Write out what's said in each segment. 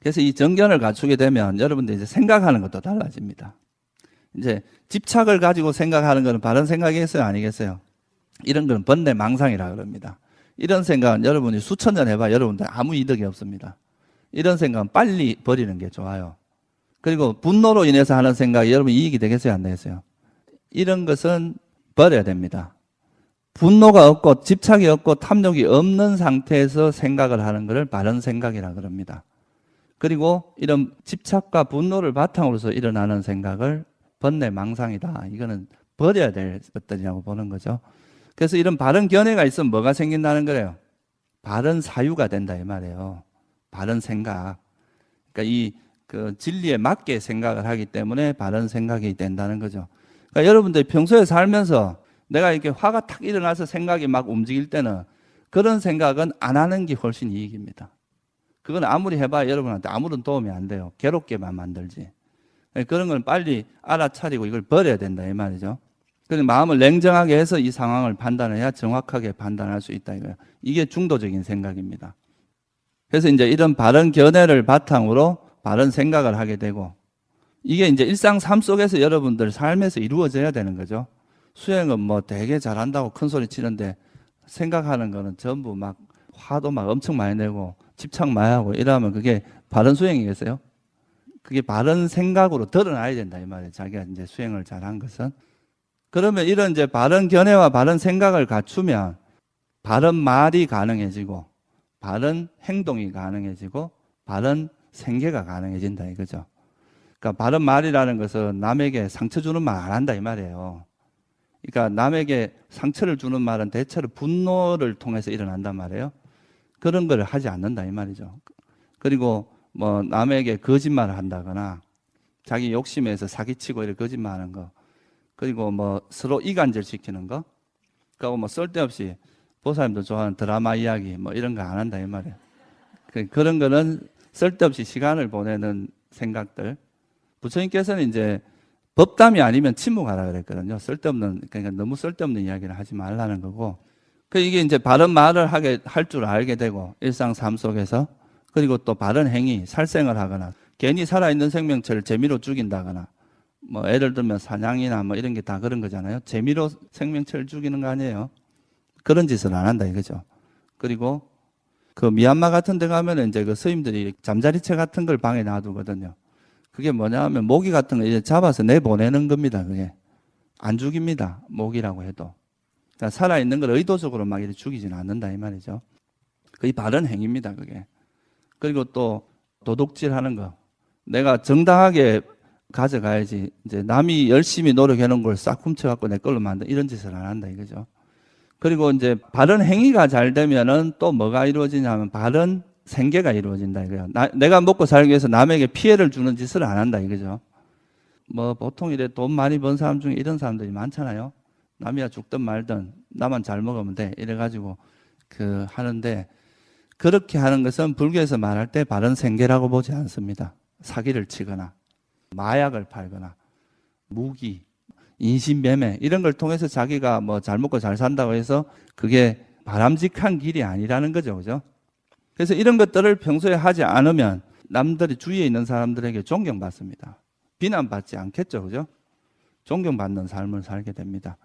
그래서 이 정견을 갖추게 되면 여러분들 이제 생각하는 것도 달라집니다. 이제 집착을 가지고 생각하는 것은 바른 생각이겠어요? 아니겠어요? 이런 건 번뇌망상이라 그럽니다. 이런 생각은 여러분이 수천 년 해봐 여러분들 아무 이득이 없습니다. 이런 생각은 빨리 버리는 게 좋아요. 그리고 분노로 인해서 하는 생각이 여러분 이익이 되겠어요? 안 되겠어요? 이런 것은 버려야 됩니다. 분노가 없고 집착이 없고 탐욕이 없는 상태에서 생각을 하는 것을 바른 생각이라 그럽니다. 그리고 이런 집착과 분노를 바탕으로서 일어나는 생각을 번뇌망상이다. 이거는 버려야 될 것들이라고 보는 거죠. 그래서 이런 바른 견해가 있으면 뭐가 생긴다는 거예요? 바른 사유가 된다 이 말이에요. 바른 생각. 그러니까 그 진리에 맞게 생각을 하기 때문에 바른 생각이 된다는 거죠. 그러니까 여러분들 평소에 살면서 내가 이렇게 화가 탁 일어나서 생각이 막 움직일 때는 그런 생각은 안 하는 게 훨씬 이익입니다. 그건 아무리 해봐야 여러분한테 아무런 도움이 안 돼요. 괴롭게만 만들지. 그런 건 빨리 알아차리고 이걸 버려야 된다 이 말이죠. 그래서 마음을 냉정하게 해서 이 상황을 판단해야 정확하게 판단할 수 있다 이거예요. 이게 중도적인 생각입니다. 그래서 이제 이런 바른 견해를 바탕으로 바른 생각을 하게 되고 이게 이제 일상 삶 속에서 여러분들 삶에서 이루어져야 되는 거죠. 수행은 뭐 되게 잘한다고 큰 소리 치는데 생각하는 거는 전부 막 화도 막 엄청 많이 내고 집착 많이 하고 이러면 그게 바른 수행이겠어요? 그게 바른 생각으로 드러나야 된다 이 말이에요. 자기가 이제 수행을 잘한 것은. 그러면 이런 이제 바른 견해와 바른 생각을 갖추면 바른 말이 가능해지고 바른 행동이 가능해지고 바른 생계가 가능해진다 이거죠. 그러니까 바른 말이라는 것은 남에게 상처 주는 말 안 한다 이 말이에요. 그러니까 남에게 상처를 주는 말은 대체로 분노를 통해서 일어난단 말이에요. 그런 걸 하지 않는다 이 말이죠. 그리고 뭐 남에게 거짓말을 한다거나 자기 욕심에서 사기치고 이렇게 거짓말하는 거, 그리고 뭐 서로 이간질 시키는 거, 그리고 뭐 쓸데없이 보살님도 좋아하는 드라마 이야기 뭐 이런 거 안 한다 이 말이에요. 그런 거는 쓸데없이 시간을 보내는 생각들. 부처님께서는 이제 법담이 아니면 침묵하라 그랬거든요. 쓸데없는, 그러니까 너무 쓸데없는 이야기를 하지 말라는 거고. 이게 이제 바른 말을 할 줄 알게 되고, 일상 삶 속에서. 그리고 또 바른 행위, 살생을 하거나, 괜히 살아있는 생명체를 재미로 죽인다거나, 뭐 예를 들면 사냥이나 뭐 이런 게 다 그런 거잖아요. 재미로 생명체를 죽이는 거 아니에요. 그런 짓을 안 한다 이거죠. 그리고 그 미얀마 같은 데 가면은 이제 그 스님들이 잠자리채 같은 걸 방에 놔두거든요. 그게 뭐냐 하면 모기 같은 거 이제 잡아서 내보내는 겁니다. 그게 안 죽입니다. 모기라고 해도. 그러니까 살아있는 걸 의도적으로 막 이렇게 죽이지는 않는다 이 말이죠. 그게 바른 행위입니다. 그게. 그리고 또 도둑질 하는 거. 내가 정당하게 가져가야지. 이제 남이 열심히 노력해 놓은 걸 싹 훔쳐갖고 내 걸로 만든 이런 짓을 안 한다 이거죠. 그리고 이제 바른 행위가 잘 되면은 또 뭐가 이루어지냐면 바른 생계가 이루어진다 이거예요. 내가 먹고 살기 위해서 남에게 피해를 주는 짓을 안 한다 이거죠. 뭐 보통 이래 돈 많이 번 사람 중에 이런 사람들이 많잖아요. 남이야 죽든 말든 나만 잘 먹으면 돼 이래가지고 하는데, 그렇게 하는 것은 불교에서 말할 때 바른 생계라고 보지 않습니다. 사기를 치거나 마약을 팔거나 무기, 인신매매 이런 걸 통해서 자기가 뭐 잘 먹고 잘 산다고 해서 그게 바람직한 길이 아니라는 거죠. 그죠? 그래서 이런 것들을 평소에 하지 않으면 남들이 주위에 있는 사람들에게 존경받습니다. 비난받지 않겠죠. 그죠? 존경받는 삶을 살게 됩니다.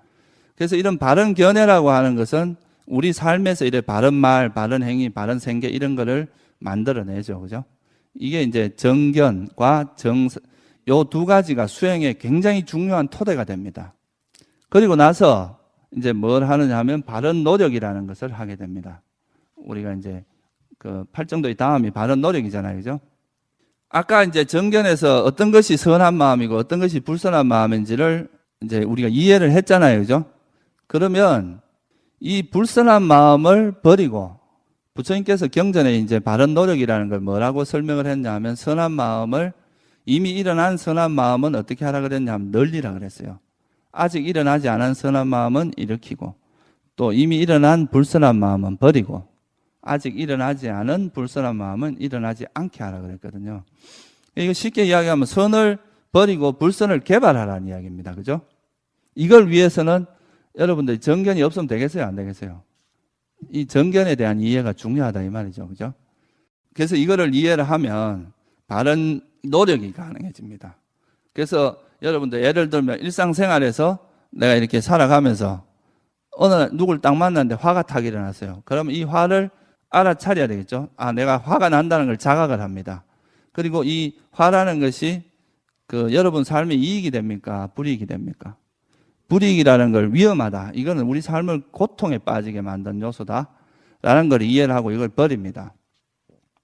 그래서 이런 바른 견해라고 하는 것은 우리 삶에서 이래 바른 말, 바른 행위, 바른 생계 이런 거를 만들어내죠. 그죠? 이게 이제 정견과 요 두 가지가 수행에 굉장히 중요한 토대가 됩니다. 그리고 나서 이제 뭘 하느냐 하면 바른 노력이라는 것을 하게 됩니다. 우리가 이제 그 팔정도의 다음이 바른 노력이잖아요. 그죠? 아까 이제 정견에서 어떤 것이 선한 마음이고 어떤 것이 불선한 마음인지를 이제 우리가 이해를 했잖아요. 그죠? 그러면 이 불선한 마음을 버리고 부처님께서 경전에 이제 바른 노력이라는 걸 뭐라고 설명을 했냐 하면 선한 마음을 이미 일어난 선한 마음은 어떻게 하라 그랬냐면 널리라 그랬어요. 아직 일어나지 않은 선한 마음은 일으키고 또 이미 일어난 불선한 마음은 버리고 아직 일어나지 않은 불선한 마음은 일어나지 않게 하라 그랬거든요. 이거 쉽게 이야기하면 선을 버리고 불선을 개발하라는 이야기입니다. 그죠? 이걸 위해서는 여러분들 정견이 없으면 되겠어요? 안 되겠어요? 이 정견에 대한 이해가 중요하다 이 말이죠. 그죠? 그래서 이거를 이해를 하면 바른 노력이 가능해집니다. 그래서 여러분들 예를 들면 일상생활에서 내가 이렇게 살아가면서 어느 날 누굴 딱 만났는데 화가 탁 일어났어요. 그러면 이 화를 알아차려야 되겠죠. 아, 내가 화가 난다는 걸 자각을 합니다. 그리고 이 화라는 것이 여러분 삶에 이익이 됩니까? 불이익이 됩니까? 불이익이라는 걸 위험하다. 이거는 우리 삶을 고통에 빠지게 만든 요소다. 라는 걸 이해를 하고 이걸 버립니다.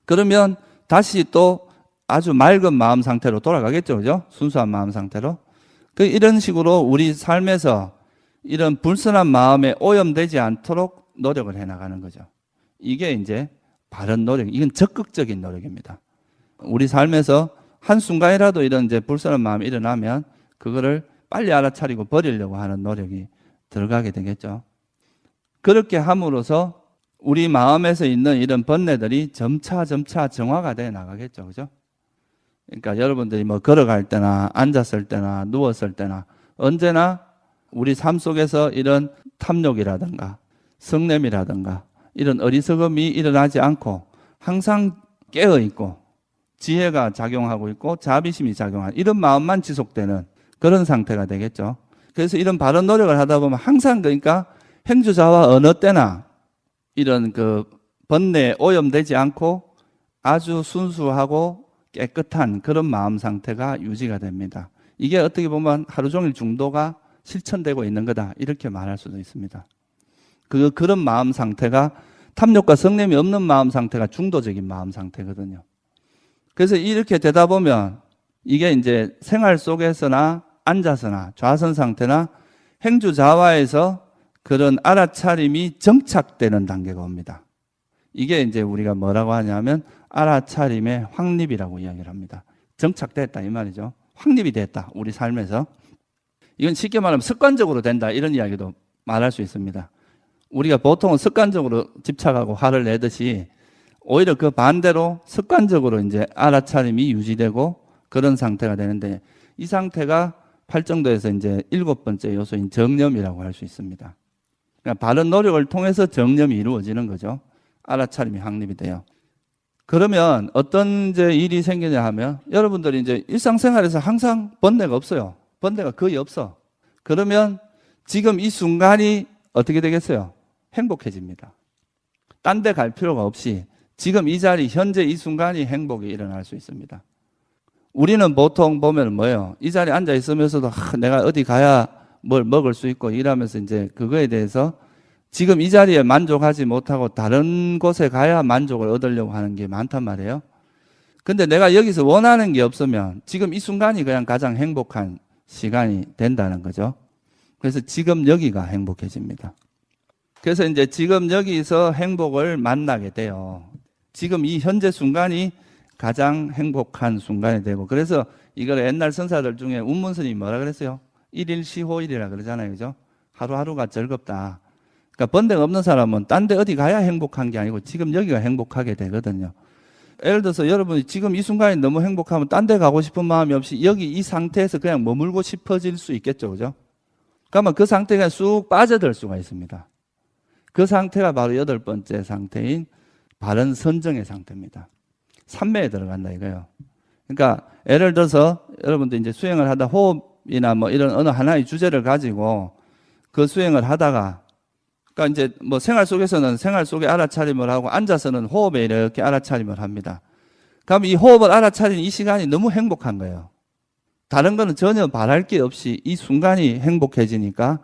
그러면 다시 또 아주 맑은 마음 상태로 돌아가겠죠. 그죠? 순수한 마음 상태로. 이런 식으로 우리 삶에서 이런 불순한 마음에 오염되지 않도록 노력을 해 나가는 거죠. 이게 이제 바른 노력, 이건 적극적인 노력입니다. 우리 삶에서 한순간이라도 이런 이제 불순한 마음이 일어나면 그거를 빨리 알아차리고 버리려고 하는 노력이 들어가게 되겠죠. 그렇게 함으로써 우리 마음에서 있는 이런 번뇌들이 점차 정화가 돼 나가겠죠. 그죠? 그러니까 여러분들이 뭐 걸어갈 때나 앉았을 때나 누웠을 때나 언제나 우리 삶 속에서 이런 탐욕이라든가 성냄이라든가 이런 어리석음이 일어나지 않고 항상 깨어 있고 지혜가 작용하고 있고 자비심이 작용하는 이런 마음만 지속되는 그런 상태가 되겠죠. 그래서 이런 바른 노력을 하다 보면 항상 그러니까 행주자와 어느 때나 이런 번뇌에 오염되지 않고 아주 순수하고 깨끗한 그런 마음 상태가 유지가 됩니다. 이게 어떻게 보면 하루 종일 중도가 실천되고 있는 거다 이렇게 말할 수도 있습니다. 그런 마음 상태가 탐욕과 성냄이 없는 마음 상태가 중도적인 마음 상태거든요. 그래서 이렇게 되다 보면 이게 이제 생활 속에서나 앉아서나 좌선 상태나 행주자와에서 그런 알아차림이 정착되는 단계가 옵니다. 이게 이제 우리가 뭐라고 하냐면 알아차림의 확립이라고 이야기를 합니다. 정착됐다 이 말이죠. 확립이 됐다 우리 삶에서. 이건 쉽게 말하면 습관적으로 된다 이런 이야기도 말할 수 있습니다. 우리가 보통은 습관적으로 집착하고 화를 내듯이 오히려 그 반대로 습관적으로 이제 알아차림이 유지되고 그런 상태가 되는데 이 상태가 팔정도에서 이제 7번째 요소인 정념이라고 할 수 있습니다. 그러니까 바른 노력을 통해서 정념이 이루어지는 거죠. 알아차림이 확립이 돼요. 그러면 어떤 이제 일이 생기냐 하면 여러분들이 이제 일상생활에서 항상 번뇌가 없어요. 번뇌가 거의 없어. 그러면 지금 이 순간이 어떻게 되겠어요? 행복해집니다. 딴 데 갈 필요가 없이 지금 이 자리, 현재 이 순간이 행복이 일어날 수 있습니다. 우리는 보통 보면 뭐예요? 이 자리에 앉아 있으면서도 내가 어디 가야 뭘 먹을 수 있고 이러면서 이제 그거에 대해서 지금 이 자리에 만족하지 못하고 다른 곳에 가야 만족을 얻으려고 하는 게 많단 말이에요. 근데 내가 여기서 원하는 게 없으면 지금 이 순간이 그냥 가장 행복한 시간이 된다는 거죠. 그래서 지금 여기가 행복해집니다. 그래서 이제 지금 여기서 행복을 만나게 돼요. 지금 이 현재 순간이 가장 행복한 순간이 되고 그래서 이걸 옛날 선사들 중에 운문스님이 뭐라 그랬어요? 일일시호일이라 그러잖아요. 그죠? 하루하루가 즐겁다. 그러니까 번뇌가 없는 사람은 딴 데 어디 가야 행복한 게 아니고 지금 여기가 행복하게 되거든요. 예를 들어서 여러분이 지금 이 순간이 너무 행복하면 딴 데 가고 싶은 마음이 없이 여기 이 상태에서 그냥 머물고 싶어질 수 있겠죠. 그죠? 그러면 그 상태가 쑥 빠져들 수가 있습니다. 그 상태가 바로 8번째 상태인 바른 선정의 상태입니다. 삼매에 들어간다 이거예요. 그러니까 예를 들어서 여러분들 이제 수행을 하다 호흡이나 뭐 이런 어느 하나의 주제를 가지고 그 수행을 하다가 그러니까 이제 뭐 생활 속에서는 생활 속에 알아차림을 하고 앉아서는 호흡에 이렇게 알아차림을 합니다. 그럼 이 호흡을 알아차리는 이 시간이 너무 행복한 거예요. 다른 거는 전혀 바랄 게 없이 이 순간이 행복해지니까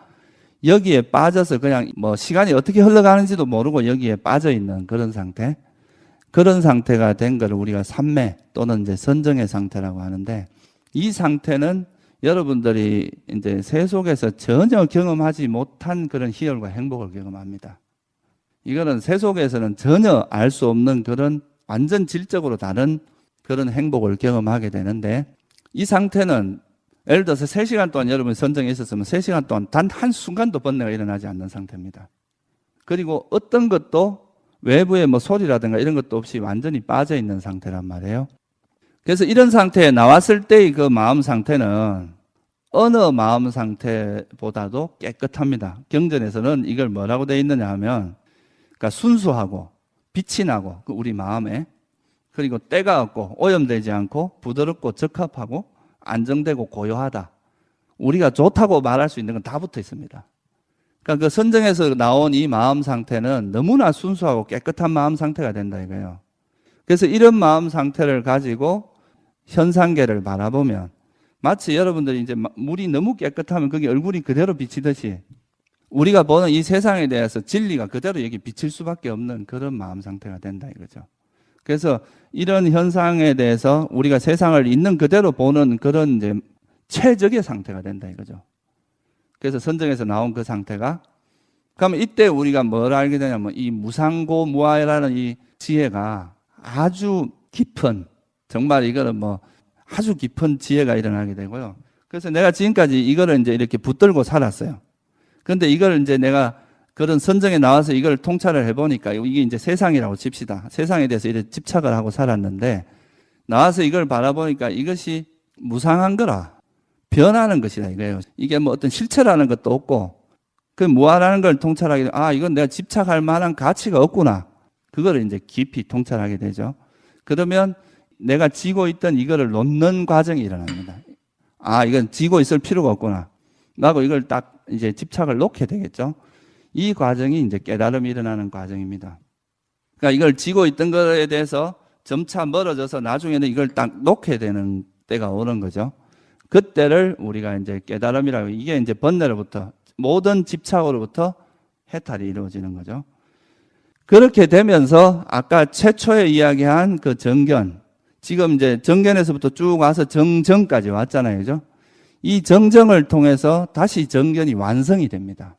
여기에 빠져서 그냥 뭐 시간이 어떻게 흘러가는지도 모르고 여기에 빠져 있는 그런 상태. 그런 상태가 된 걸 우리가 삼매 또는 이제 선정의 상태라고 하는데 이 상태는 여러분들이 이제 세 속에서 전혀 경험하지 못한 그런 희열과 행복을 경험합니다. 이거는 세 속에서는 전혀 알 수 없는 그런 완전 질적으로 다른 그런 행복을 경험하게 되는데 이 상태는 예를 들어서 3시간 동안 여러분이 선정에 있었으면 3시간 동안 단 한순간도 번뇌가 일어나지 않는 상태입니다. 그리고 어떤 것도 외부의 뭐 소리라든가 이런 것도 없이 완전히 빠져 있는 상태란 말이에요. 그래서 이런 상태에 나왔을 때의 그 마음 상태는 어느 마음 상태보다도 깨끗합니다. 경전에서는 이걸 뭐라고 되어 있느냐 하면 그러니까 순수하고 빛이 나고 우리 마음에 그리고 때가 없고 오염되지 않고 부드럽고 적합하고 안정되고 고요하다. 우리가 좋다고 말할 수 있는 건 다 붙어 있습니다. 그러니까 그 선정에서 나온 이 마음 상태는 너무나 순수하고 깨끗한 마음 상태가 된다 이거예요. 그래서 이런 마음 상태를 가지고 현상계를 바라보면 마치 여러분들이 이제 물이 너무 깨끗하면 거기 얼굴이 그대로 비치듯이 우리가 보는 이 세상에 대해서 진리가 그대로 여기 비칠 수밖에 없는 그런 마음 상태가 된다 이거죠. 그래서 이런 현상에 대해서 우리가 세상을 있는 그대로 보는 그런 이제 최적의 상태가 된다 이거죠. 그래서 선정에서 나온 그 상태가, 그러면 이때 우리가 뭘 알게 되냐면 이 무상고무아라는 이 지혜가 아주 깊은, 정말 이거는 뭐 아주 깊은 지혜가 일어나게 되고요. 그래서 내가 지금까지 이거를 이제 이렇게 붙들고 살았어요. 그런데 이걸 이제 내가 그런 선정에 나와서 이걸 통찰을 해보니까 이게 이제 세상이라고 칩시다. 세상에 대해서 이렇게 집착을 하고 살았는데 나와서 이걸 바라보니까 이것이 무상한 거라. 변하는 것이다 이거예요. 이게 뭐 어떤 실체라는 것도 없고 그 무아라는 걸 통찰하게 되면 이건 내가 집착할 만한 가치가 없구나. 그거를 이제 깊이 통찰하게 되죠. 그러면 내가 지고 있던 이거를 놓는 과정이 일어납니다. 이건 지고 있을 필요가 없구나. 나고 이걸 딱 이제 집착을 놓게 되겠죠. 이 과정이 이제 깨달음이 일어나는 과정입니다. 그러니까 이걸 지고 있던 거에 대해서 점차 멀어져서 나중에는 이걸 딱 놓게 되는 때가 오는 거죠. 그때를 우리가 이제 깨달음이라고, 이게 이제 번뇌로부터, 모든 집착으로부터 해탈이 이루어지는 거죠. 그렇게 되면서 아까 최초에 이야기한 그 정견, 지금 이제 정견에서부터 쭉 와서 정정까지 왔잖아요. 그죠? 이 정정을 통해서 다시 정견이 완성이 됩니다.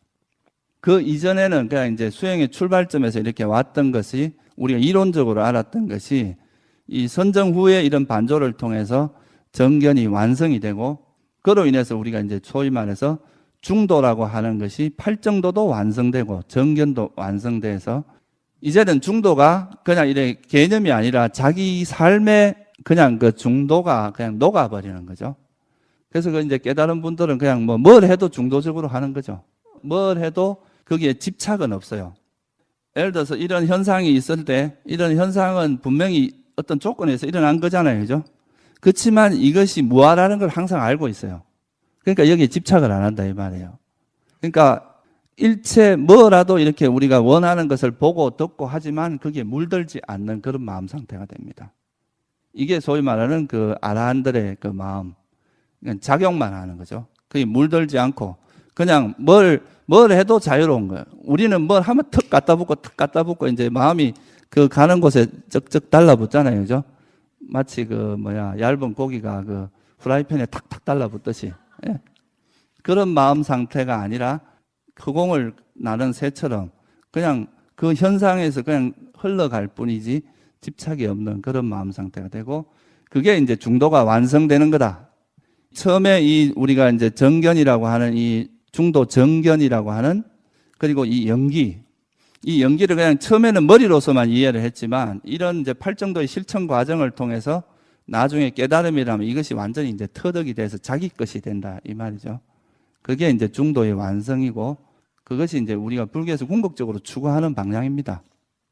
그 이전에는 그냥 이제 수행의 출발점에서 이렇게 왔던 것이, 우리가 이론적으로 알았던 것이 이 선정 후에 이런 반조를 통해서 정견이 완성이 되고, 그로 인해서 우리가 이제 소위 말해서 중도라고 하는 것이 팔정도도 완성되고 정견도 완성돼서 이제는 중도가 그냥 이래 개념이 아니라 자기 삶에 그냥 그 중도가 그냥 녹아버리는 거죠. 그래서 그 이제 깨달은 분들은 그냥 뭐 뭘 해도 중도적으로 하는 거죠. 뭘 해도 거기에 집착은 없어요. 예를 들어서 이런 현상이 있을 때 이런 현상은 분명히 어떤 조건에서 일어난 거잖아요. 그죠? 그렇지만 이것이 무아라는 걸 항상 알고 있어요. 그러니까 여기에 집착을 안 한다 이 말이에요. 그러니까 일체 뭐라도 이렇게 우리가 원하는 것을 보고 듣고 하지만 거기에 물들지 않는 그런 마음 상태가 됩니다. 이게 소위 말하는 그 아라한들의 그 마음. 그러니까 작용만 하는 거죠. 그게 물들지 않고 그냥 뭘 해도 자유로운 거예요. 우리는 뭘 하면 턱 갖다 붙고 이제 마음이 그 가는 곳에 쩍쩍 달라붙잖아요. 그죠? 마치 얇은 고기가 그 프라이팬에 탁탁 달라붙듯이. 예. 그런 마음 상태가 아니라 허공을 나는 새처럼 그냥 그 현상에서 그냥 흘러갈 뿐이지 집착이 없는 그런 마음 상태가 되고, 그게 이제 중도가 완성되는 거다. 처음에 우리가 이제 정견이라고 하는 이 중도 정견이라고 하는, 그리고 이 연기를 그냥 처음에는 머리로서만 이해를 했지만 이런 이제 팔정도의 실천 과정을 통해서 나중에 깨달음이라면 이것이 완전히 이제 터득이 돼서 자기 것이 된다 이 말이죠. 그게 이제 중도의 완성이고 그것이 이제 우리가 불교에서 궁극적으로 추구하는 방향입니다.